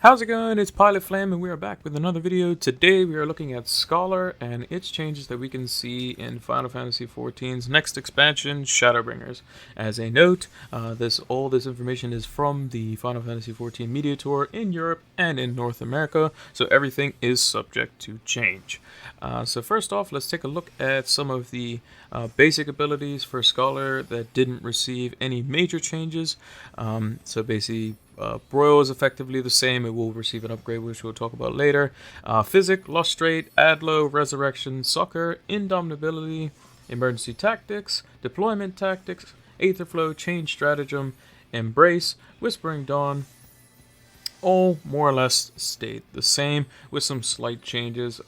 How's it going? It's Pilot Flame and we are back with another video. Today we are looking at Scholar and its changes that we can see in Final Fantasy XIV's next expansion, Shadowbringers. As a note, all this information is from the Final Fantasy XIV Media Tour in Europe and in North America, so everything is subject to change. So first off, let's take a look at some of the basic abilities for Scholar that didn't receive any major changes. So basically, Broil is effectively the same. It will receive an upgrade, which we'll talk about later. Physic, Lustrate, Adlo, Resurrection, Succor, Indomitability, Emergency Tactics, Deployment Tactics, Aetherflow, Change Stratagem, Embrace, Whispering Dawn, all more or less stayed the same with some slight changes.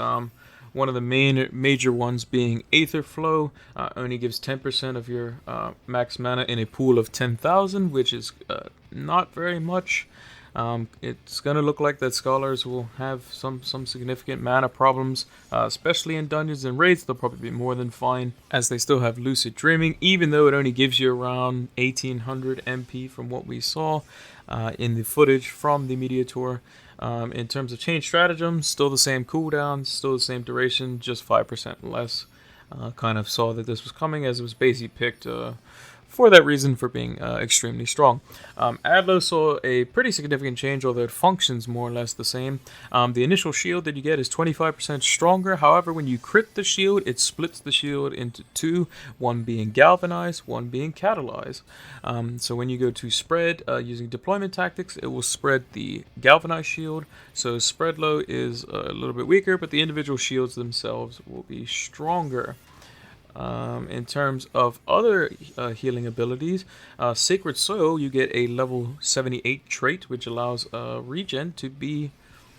One of the major ones being Aetherflow only gives 10% of your max mana in a pool of 10,000, which is not very much. It's going to look like that Scholars will have some significant mana problems, especially in dungeons and raids. They'll probably be more than fine, as they still have Lucid Dreaming, even though it only gives you around 1800 MP from what we saw in the footage from the Media Tour. In terms of Change Stratagem, still the same cooldown, still the same duration, just 5% less. Kind of saw that this was coming, as it was basically picked for that reason, for being extremely strong. Adlo saw a pretty significant change, although it functions more or less the same. The initial shield that you get is 25% stronger. However, when you crit the shield, it splits the shield into two, one being galvanized, one being catalyzed. So when you go to spread using deployment tactics, it will spread the galvanized shield. So spread low is a little bit weaker, but the individual shields themselves will be stronger. In terms of other healing abilities, Sacred Soil, you get a level 78 trait, which allows regen to be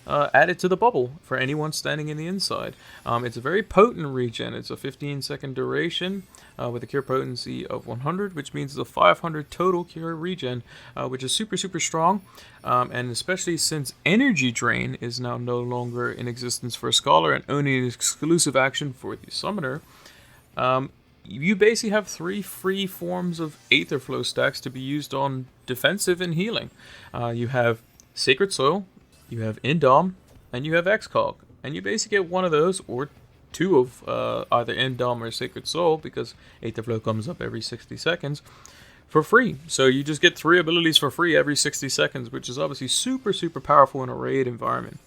added to the bubble for anyone standing in the inside. It's a very potent regen. It's a 15-second duration with a cure potency of 100, which means it's a 500 total cure regen, which is super strong. And especially since Energy Drain is now no longer in existence for a Scholar and only an exclusive action for the Summoner, you basically have three free forms of Aetherflow stacks to be used on defensive and healing. You have Sacred Soil, you have Indom, and you have Excog. And you basically get one of those, or two of either Indom or Sacred Soul, because Aetherflow comes up every 60 seconds, for free. So you just get three abilities for free every 60 seconds, which is obviously super powerful in a raid environment.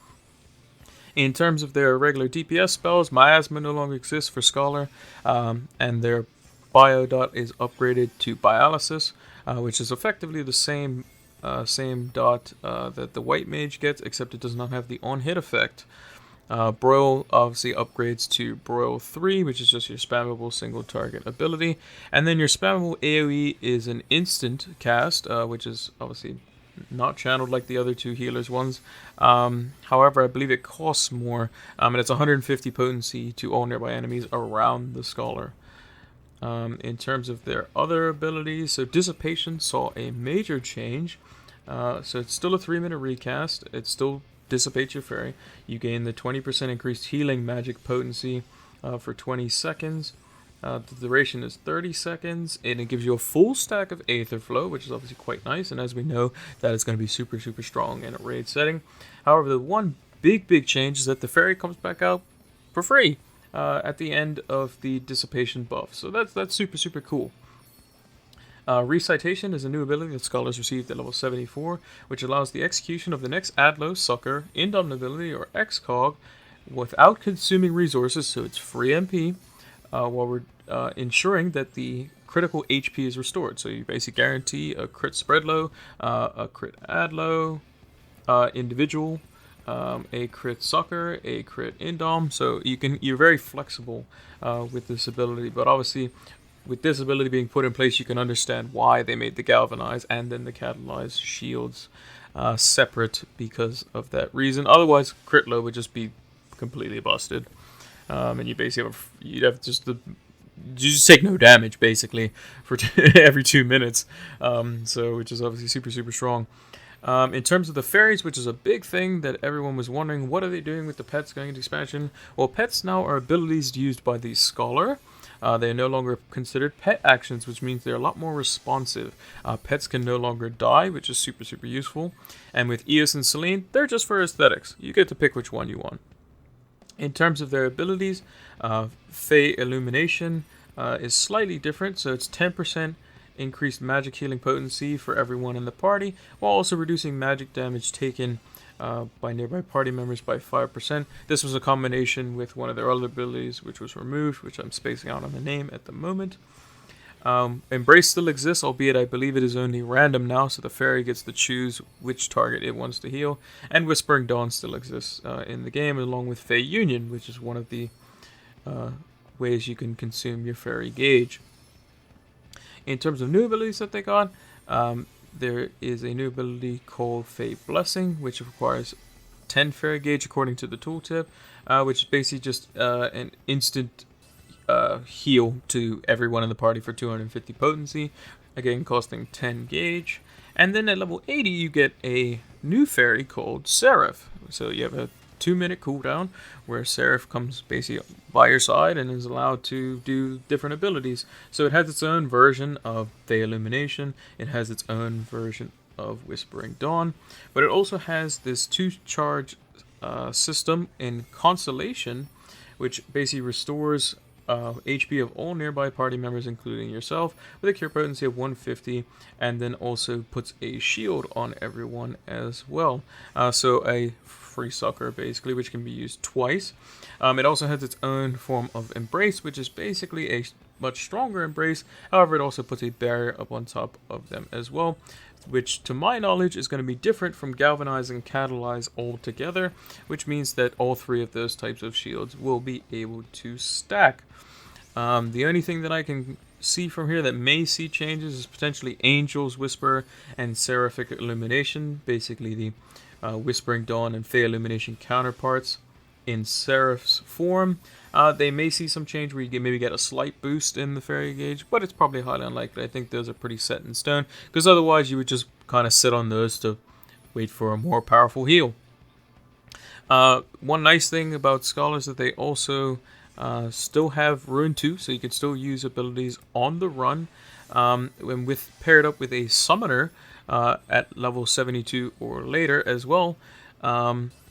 In terms of their regular DPS spells, Miasma no longer exists for Scholar, and their Bio dot is upgraded to Biolysis, which is effectively the same dot that the White Mage gets, except it does not have the on-hit effect. Broil obviously upgrades to Broil 3, which is just your spammable single target ability, and then your spammable AoE is an instant cast, which is obviously not channeled like the other two healers ones. However, I believe it costs more, and it's 150 potency to all nearby enemies around the Scholar. In terms of their other abilities, so Dissipation saw a major change. So it's still a 3-minute recast. It still dissipates your fairy. You gain the 20% increased healing magic potency for 20 seconds. The duration is 30 seconds, and it gives you a full stack of Aetherflow, which is obviously quite nice, and as we know, that is going to be super strong in a raid setting. However, the one big change is that the fairy comes back out for free at the end of the Dissipation buff, so that's super cool. Recitation is a new ability that Scholars received at level 74, which allows the execution of the next Adlo, Succor, Indomitability, or Excog without consuming resources, so it's free MP, while we're ensuring that the critical HP is restored. So you basically guarantee a crit spread low, a crit add low, individual, a crit succor, a crit indom. So you're very flexible with this ability. But obviously, with this ability being put in place, you can understand why they made the galvanized and then the catalyzed shields separate because of that reason. Otherwise, crit low would just be completely busted. And you basically you'd have you just take no damage basically for every 2 minutes, so which is obviously super strong. In terms of the fairies, which is a big thing that everyone was wondering, what are they doing with the pets going into expansion? Well, pets now are abilities used by the Scholar, They are no longer considered pet actions, which means they're a lot more responsive. Pets can no longer die, which is super, super useful. And with Eos and Selene, they're just for aesthetics. You get to pick which one you want. In terms of their abilities, Fey Illumination is slightly different, so it's 10% increased magic healing potency for everyone in the party, while also reducing magic damage taken by nearby party members by 5%. This was a combination with one of their other abilities, which was removed, which I'm spacing out on the name at the moment. Embrace still exists, albeit I believe it is only random now, so the fairy gets to choose which target it wants to heal. And Whispering Dawn still exists in the game, along with Fey Union, which is one of the ways you can consume your fairy gauge. In terms of new abilities that they got, there is a new ability called Fey Blessing, which requires 10 fairy gauge according to the tooltip, which is basically just an instant heal to everyone in the party for 250 potency, again costing 10 gauge. And then at level 80 you get a new fairy called Seraph. So you have a 2-minute cooldown where Seraph comes basically by your side and is allowed to do different abilities. So it has its own version of Fey Illumination, it has its own version of Whispering Dawn, but it also has this 2-charge system in Constellation, which basically restores HP of all nearby party members, including yourself, with a cure potency of 150, and then also puts a shield on everyone as well. So a free sucker, basically, which can be used twice. It also has its own form of Embrace, which is basically a much stronger Embrace. However, it also puts a barrier up on top of them as well, which to my knowledge is going to be different from Galvanize and Catalyze altogether, which means that all 3 of those types of shields will be able to stack. The only thing that I can see from here that may see changes is potentially Angel's Whisper and Seraphic Illumination, basically the Whispering Dawn and Fey Illumination counterparts in Seraph's form. They may see some change where you maybe get a slight boost in the fairy gauge, but it's probably highly unlikely. I think those are pretty set in stone, because otherwise you would just kind of sit on those to wait for a more powerful heal. One nice thing about Scholars is that they also still have Rune 2, so you can still use abilities on the run, and paired up with a Summoner at level 72 or later as well.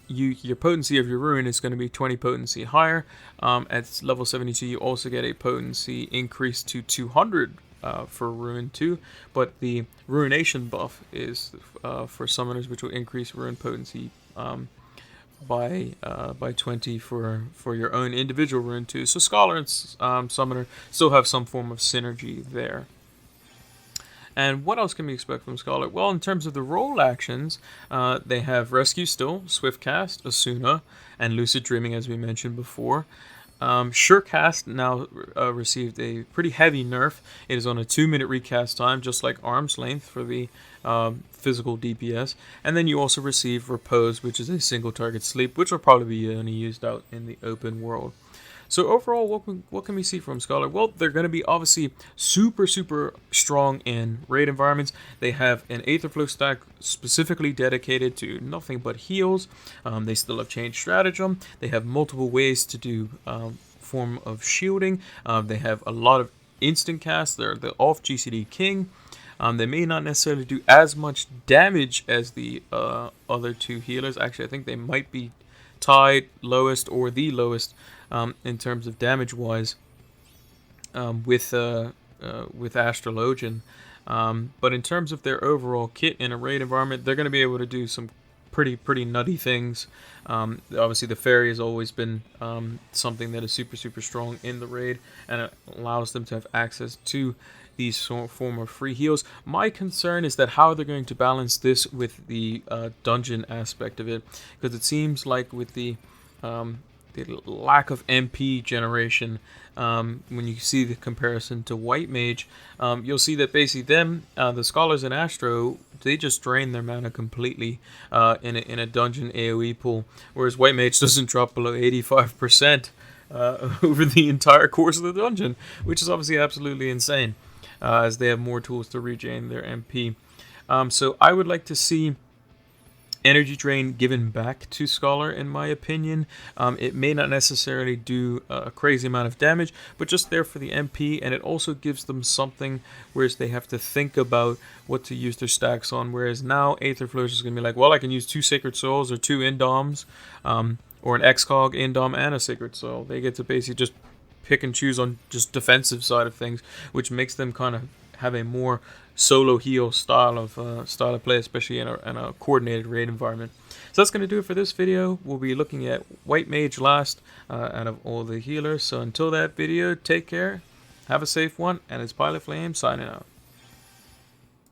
Your potency of your rune is going to be 20 potency higher. At level 72, you also get a potency increase to 200 for Rune 2, but the Ruination buff is for summoners, which will increase rune potency by 20 for your own individual Rune 2. So Scholar and Summoner still have some form of synergy there. And what else can we expect from Scholar? Well, in terms of the role actions, they have Rescue still, Swift Cast, Asuna, and Lucid Dreaming, as we mentioned before. Surecast now received a pretty heavy nerf. It is on a 2-minute recast time, just like Arm's Length for the physical DPS. And then you also receive Repose, which is a single target sleep, which will probably be only used out in the open world. So overall, what can we see from Scholar? Well, they're going to be obviously super, super strong in raid environments. They have an Aetherflow stack specifically dedicated to nothing but heals. They still have Chain Stratagem. They have multiple ways to do form of shielding. They have a lot of instant casts. They're the off GCD king. They may not necessarily do as much damage as the other 2 healers. Actually, I think they might be tied lowest or the lowest in terms of damage-wise with Astrologian. But in terms of their overall kit in a raid environment, they're going to be able to do some pretty nutty things. Obviously, the Fairy has always been something that is super, super strong in the raid, and it allows them to have access to these form of free heals. My concern is that how they're going to balance this with the dungeon aspect of it, because it seems like with the lack of MP generation, when you see the comparison to White Mage, you'll see that basically the Scholars in Astro, they just drain their mana completely in a dungeon AoE pool, whereas White Mage doesn't drop below 85% over the entire course of the dungeon, which is obviously absolutely insane, as they have more tools to regain their MP. So I would like to see energy drain given back to Scholar, in my opinion. It may not necessarily do a crazy amount of damage, but just there for the MP, and it also gives them something, whereas they have to think about what to use their stacks on, whereas now Aether Flourish is going to be like, well, I can use 2 Sacred Souls or 2 Indoms, or an Excog, Indom, and a Sacred Soul. They get to basically just pick and choose on just defensive side of things, which makes them kind of have a more solo heal style of play, especially in a coordinated raid environment. So that's going to do it for this video. We'll be looking at White Mage last out of all the healers. So until that video, take care, have a safe one, and it's Pilot Flame signing out.